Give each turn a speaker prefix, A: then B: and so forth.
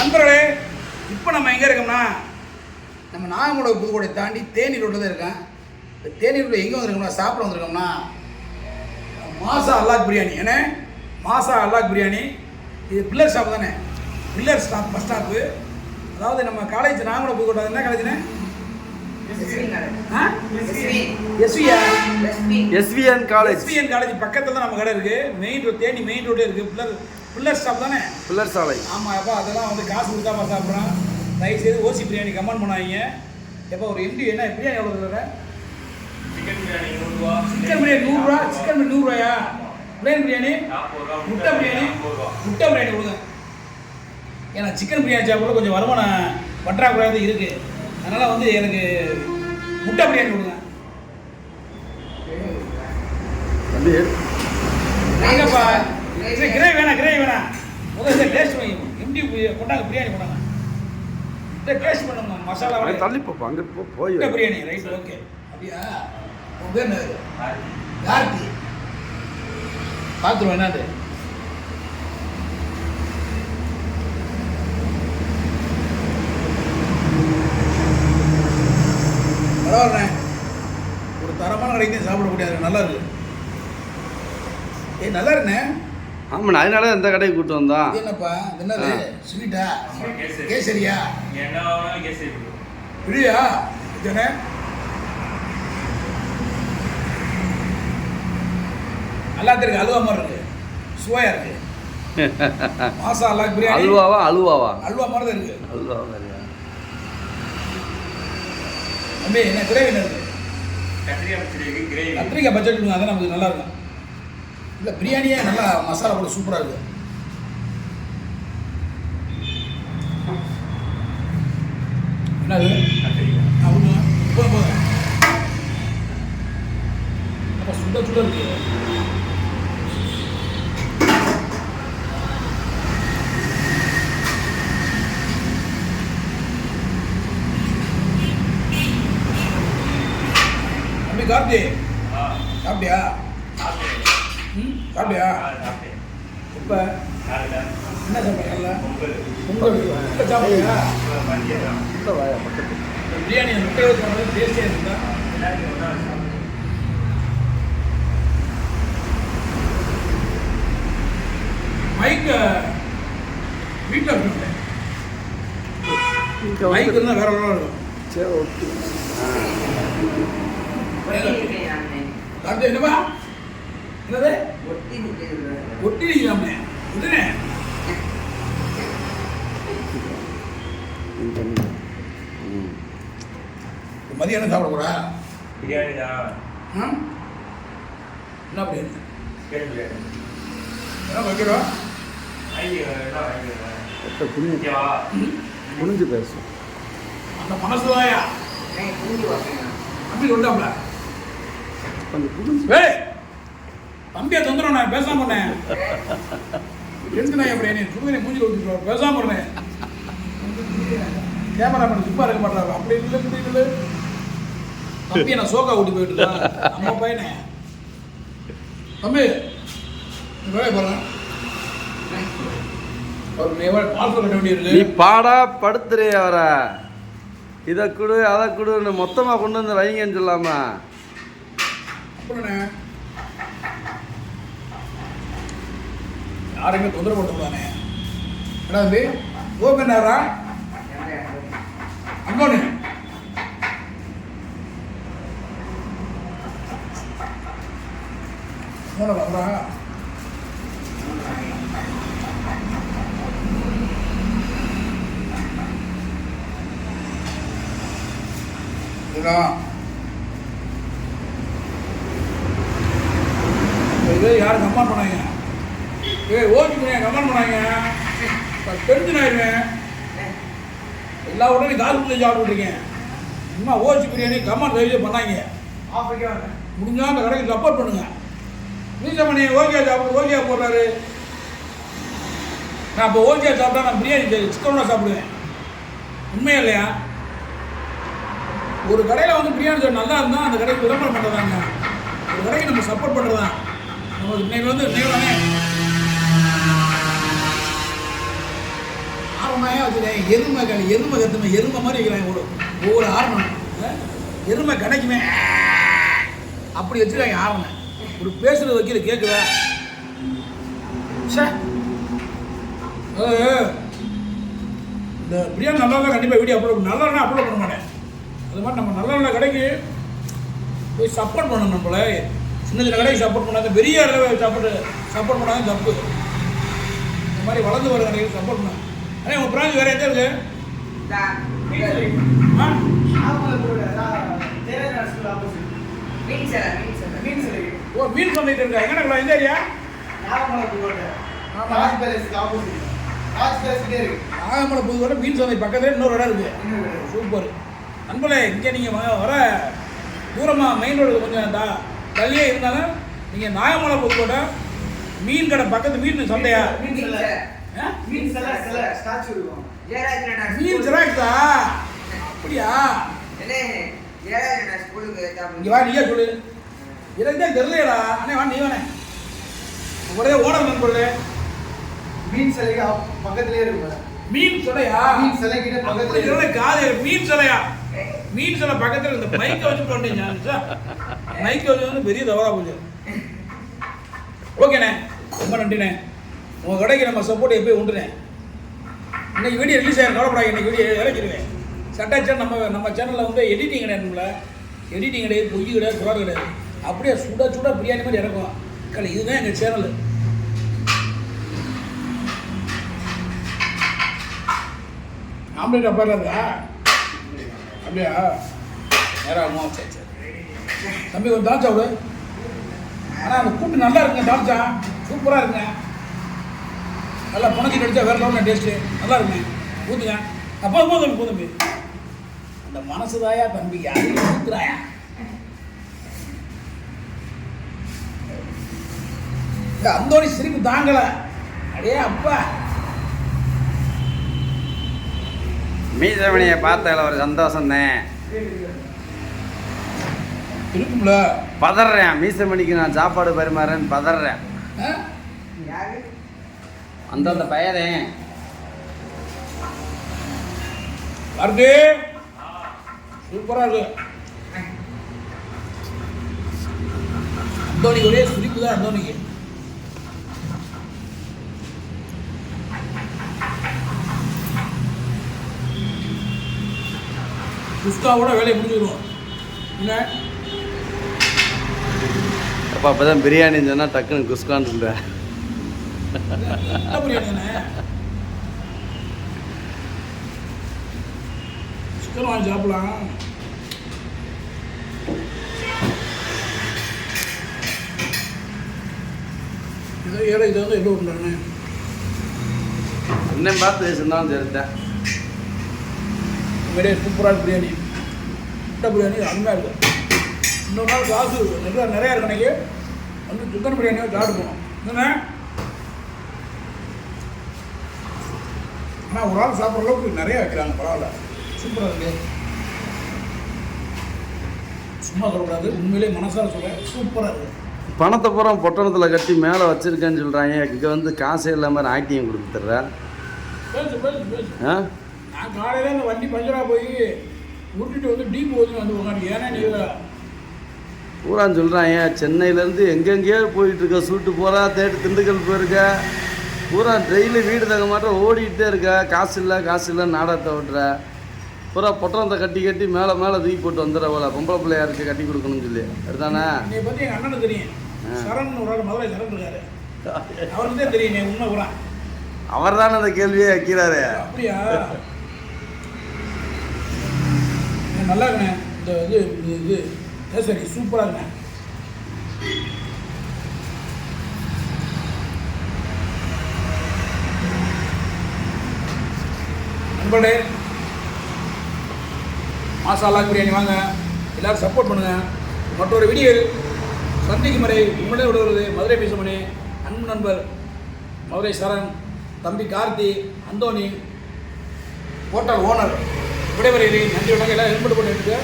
A: நண்பர்களே, இப்போ நம்ம எங்கே இருக்கோம்னா நம்ம நாகமலை புதுக்கோட்டை தாண்டி தேனி ரோட்டில் தான் இருக்கேன். இந்த தேனி ரோட்டில் எங்கே வந்திருக்கோம்னா சாப்பிட வந்திருக்கோம்னா மாசா அல்லாக் பிரியாணி. ஏன்னா மாசா அல்லாக் பிரியாணி இது பில்லர் ஸ்டாப் தானே, பில்லர் ஸ்டாப் பஸ் ஸ்டாப்பு. அதாவது நம்ம காலேஜ் நாகமலை புதுக்கோட்டை என்ன காலேஜ்னே
B: எஸ்விஎன் காலேஜ்
A: பக்கத்தில் தான் நம்ம கடை இருக்குது. மெயின் ரோடு தேனி மெயின் ரோடே இருக்குது. பில்லர் ஸ்டாப் தானே,
B: பில்லர் சாலை.
A: ஆமாம் எப்போ அதெல்லாம் வந்து காசு கொடுத்தாம சாப்பிட்றோம். தயவுசெய்து ஓசி பிரியாணி கமெண்ட் பண்ணாதீங்க. எப்போ ஒரு எம்டி என்ன பிரியாணி எவ்வளோ தர? சிக்கன் பிரியாணி 100 ரூபா, சிக்கன் பிரியாணி 100 ரூபா, சிக்கன் பிரியாணி 100 ரூபாயா? பிளேன் பிரியாணி 40 ரூபா, முட்டை பிரியாணி 50 ரூபா. முட்டை பிரியாணி கொடுங்க. ஏன்னா சிக்கன் பிரியாணி சாப்பிட கொஞ்சம் வருமானம் பற்றாக்குறையாக இருக்குது. அதனால் வந்து எனக்கு முட்டை பிரியாணி கொடுங்க. எங்கப்பா கிரேவி வேணாம் முதல்ல டேஸ்ட் பண்ணி எம்டி கொண்டாங்க பிரியாணி கொண்டாங்க. டேஸ்ட் பண்ணுங்க மசாலா
B: தள்ளி போப்பா அங்கே போய்
A: பிரியாணி ரைட் ஓகே. அப்படியா உன் பேர் என்ன? கார்த்தி. பார்த்துருவோம் என்னது பரவாயில்ல. ஒரு தரமான கடைக்கு சாப்பிட முடியாது. நல்லா இருக்கு. நல்லா இருக்குண்ணே.
B: ஆமாண்ணா, அதனால எந்த கடைக்கு கூப்பிட்டு வந்தோம்.
A: என்னப்பா என்னது ஸ்வீட்டா கேசரியா பிரியா இதுண்ணே? நல்லா இருக்கு. அல்வா மாதிரி இருக்கு, சுவையா இருக்கு. மாசா அல்லாக் பிரியாணி.
B: அல்வா
A: மாதிரி தான் இருக்கு.
B: அல்வா
A: தம்பி என்ன கிரேவி என்ன இருக்கு? கத்திரிக்காய் பச்சடி கொடுங்க, அதான் நமக்கு நல்லா இருக்கும். இல்லை பிரியாணியே நல்லா மசாலா போட்டு சூப்பராக இருக்குது. என்னது அவங்க போதும் அப்போ சுட இருக்கு. தம்பி கார்த்தி சாப்பிட்டியா? சாப்பிட்டியா? இப்போ என்ன சாப்பிட்றீங்களா? பொங்கல் சாப்பிடுறியா? பிரியாணி முட்டை வச்சு டேஸ்டியாக இருக்குதா? மைக்கு வீட்டில் வச்சுருக்கேன். மைக் இருந்தால் வேற இருக்கும்.
B: சரி ஓகே.
A: கார்த்தி என்னப்பா என்னது ஒட்டி நிற்கலாமே இதுனே மதியானம் சாப்பிட போறா?
C: பிரியாணி தான்.
A: என்ன பிரியாணி? என்ன வைக்கிறோம்?
B: புரிஞ்சு பேசும்
A: அந்த மனசு தாயா தம்பி கொண்டாப்ல தம்பியை தொந்தரவு நான் பேசாம பண்ணேன். எதுக்குண்ணா பிரியாணி புதுவை மூஞ்சி கொடுத்துருவோம் பேசாம பண்ணேன். கேமராமேன் சும்மா இருக்க மாட்டாரு. அப்படி இல்லை தம்பியை நான் சோக்கா ஊட்டி போயிட்டு இருக்கேன். நம்ம பையனே தம்பி வேலையை போகிறேன்.
B: நீ பாடா படுத்துறே அவர இதை கொடு அதை கொடுன்னு மொத்தமாக கொண்டு வந்து வைங்கன்னு சொல்லாமா?
A: யாருமே தொந்தரவு போட்டுருவானே. என்ன தம்பி ஓகேண்ணா அங்கோனு வரா யாரும் கம்மான் பண்ணாங்க? ஓகே கம்மான் பண்ணாங்க. டென்ஷன் ஆயிடுவேன். எல்லா உடனே காசு கொடுத்து சாப்பிட்டுருக்கீங்க. சும்மா ஓசி பிரியாணி கம்மான் தயவு பண்ணாங்க. முடிஞ்சா அந்த கடைக்கு சப்போர்ட் பண்ணுங்க. நீசமணி ஓகே சாப்பிடு ஓகே போடுறாரு. நான் இப்போ ஓகே சாப்பிட்டா நான் பிரியாணி சிக்கனோட சாப்பிடுவேன். உண்மையா இல்லையா? ஒரு கடையில் வந்து பிரியாணி நல்லா இருந்தால் அந்த கடைக்கு விளம்பரம் பண்ணுறதாங்க. ஒரு கடைக்கு நம்ம சப்போர்ட் பண்ணுறதான். நமக்கு இன்னைக்கு வந்து இன்னைக்கு ஆரம்பமாக வச்சுருக்கேன். எருமை கத்துமே எருமை மாதிரி வைக்கிறாங்க ஒவ்வொரு ஆரம்பம். எருமை கிடைக்குமே அப்படி வச்சுருக்காங்க ஆரம்பம். ஒரு பேசுகிறது வைக்கிற கேட்குதா சார்? இந்த பிரியாணி நல்லா தான் கண்டிப்பாக வீடியோ அப்லோட் பண்ண, நல்லா அப்லோட் பண்ண மாட்டேன். அது மாதிரி நம்ம நல்ல நல்ல கடைக்கு போய் சப்போர்ட் பண்ணணும். நம்மளை சின்ன சின்ன கடைக்கு சப்போர்ட் பண்ணாங்க, பெரிய அளவில் சப்போர்ட் பண்ணாங்க தப்பு. இந்த மாதிரி வளர்ந்து வர கடைக்கு சப்போர்ட் பண்ணாங்க. ஆனால் உங்கள் பிரான்ச் வேறு எந்த இருக்குது? ஓ மீன் சந்தைட்டு இருக்கா? எங்கடா எந்த ஏரியா? நாகமலை புதுக்கோட்டை மீன் சந்தை பக்கத்தில் இன்னொரு இடம் இருக்குது. சூப்பர் நண்பர்களே. இங்கே நீங்கள் வர தூரமாக மெயின் ரோடு கொஞ்சம் தள்ளியே இருந்தாலும் நீங்கள் நாகமலை புதுக்கோட்டை மீன் கடை பக்கத்து மீன் சந்தையா? மீன் ஜெராக்ஸா? அப்படியா? இங்கே வா, நீயா சொல்லு. எனக்கு தான் தெரியலையடா. அண்ணே வா, நீ வானே ஒரே ஓனர் நண்பர்களே.
C: மீன் சிலைக்கு பக்கத்துலேயே இருக்கு.
A: மீன் சிலையா?
C: மீன் சிலை கிட்ட பக்கத்துல
A: காது மீன் சிலையா? மீன் சிலை பக்கத்தில் இந்த மைக்கை வச்சு போட்டீங்க. மைக்கை வச்சு வந்து பெரிய தவறா போச்சு. ஓகேண்ணே, ரொம்ப நன்றிண்ணே. உங்கள் கடைக்கு நம்ம சப்போர்ட் எப்போயும் உண்டுண்ணே. இன்னைக்கு வீடியோ ரிலீஸ் ஆகிடும், கவலைப்படாது. இன்னைக்கு வீடியோ இறக்கிடுவேன். சட்டாச்சா நம்ம சேனலில் வந்து எடிட்டிங் கிடையாதுங்களா? எடிட்டிங் கிடையாது, பொய் கிடையாது, குரார் கிடையாது. அப்படியே சுட சுட பிரியாணி மாதிரி இறக்கும். இதுதான் எங்கள் சேனல். ஆம்லேட் அப்பாரில் இருக்கா? அப்படியா? நேரம் ஆகுமா? சரி சரி தம்பி, ஒரு தால்ச்சா விடு. ஆனால் அந்த கூட்டு நல்லா இருக்குங்க. தால்ச்சா சூப்பராக இருக்குங்க. நல்லா புனச்சி கடிச்சா வேறு லெவலில் டேஸ்ட்டு நல்லா இருக்குங்க. ஊற்றுங்க. அப்போ தம்பி தம்பி அந்த மனசுதாயா தம்பி, யாரு ஊற்றுறாயா? அந்தோனி சிரிப்பு தாங்கலை. அடே அப்பா,
B: மீசமணியை பார்த்ததில் ஒரு சந்தோஷம்தான்
A: இருக்கும்ல.
B: பதறேன். மீசமணிக்கு நான் சாப்பாடு பரிமாறேன்னு பதறேன். அந்த பையனே
A: வருது, சூப்பராக இருக்கு. அந்தோனிக்கு ஒரே சிரிப்பு தான். அந்தோனிக்கு குஸ்காவோட வேலையை முடிஞ்சிடுவோம். என்ன
B: அப்போ அப்போ தான் பிரியாணின்னு சொன்னால் டக்குன்னு குஸ்கான்னு சொல்கிறேன்.
A: பிரியாணி சிக்கன் வாங்கி சாப்பிடலாம். இதை வந்து எப்படி பண்ணுறாங்கண்ணே?
B: இன்னும் பார்த்து சொன்னாலும் சரிட்டேன்.
A: நிறைய சூப்பரான பிரியாணி, முட்டை பிரியாணி அருமையாக இருக்கும். இன்னொரு நாள் காசு நிறையா இருக்கு. அன்றைக்கி வந்து சிக்கன் பிரியாணியோ சாப்பிட்டு போகணும். என்னண்ணே? ஆனால் ஒரு ஆள் சாப்பிட்ற அளவுக்கு நிறையா வைக்கிறாங்க. பரவாயில்ல, சூப்பராக இருக்குது. சும்மா சொல்லக்கூடாது, உண்மையிலே மனசார சொல்ல சூப்பராக இருக்குது.
B: பணத்தை பூரா பொட்டணத்தில் கட்டி மேலே வச்சுருக்கேன்னு சொல்கிறாங்க. இங்கே வந்து காசே இல்லாமல் ஆக்டிங் கொடுத்துட்றேன். ஆ,
A: நான் காலையில் இந்த வண்டி பஞ்சராக போய் உருட்டிட்டு வந்து டீப் ஓதுன்னு வந்து உட்காந்து. ஏன்னா நீ
B: பூரான்னு சொல்கிறாங்க. சென்னையிலேருந்து எங்கெங்கேயோ போயிட்டுருக்க, சூட்டு போகிறா, தேட்டு திண்டுக்கல் போயிருக்க, பூரா டெய்லி வீடு தங்க மாட்டேன் ஓடிக்கிட்டே இருக்க. காசு இல்லை நாடகத்தை விட்டுற. பூரா பொட்டணத்தை கட்டி மேலே தூக்கி போட்டு வந்துடுற போல. பொம்பளை பிள்ளையாருக்கு கட்டி கொடுக்கணும்னு சொல்லி. அதுதானே?
A: என்னை பற்றி எங்கள் அண்ணனுக்கு தெரியும். சரண் ஒரு ஆள் மதுரை சரண் இருக்காரு. அவருக்கு தான் தெரியும். நீ உண்மை பூரா
B: அவர் தானே அந்த கேள்வியே வைக்கிறாரு.
A: அப்படியா? நல்லா இருக்குண்ணே. இந்த இது சரி, சூப்பராக இருக்குண்ணே. நண்பர்களே, மாசாலா பிரியாணி வாங்க, எல்லோரும் சப்போர்ட் பண்ணுங்கள். மற்றொரு வீடியோ சந்திக்கும் வரை உங்களே விடுவது மதுரை மீசமணி, அன்பு நண்பர் மதுரை சரண், தம்பி கார்த்தி, அந்தோனி, ஹோட்டல் ஓனர் விடைபெறுகிறேன். நன்றி வணக்கம். எல்லாம் ஏற்பாடு பண்ணிட்டு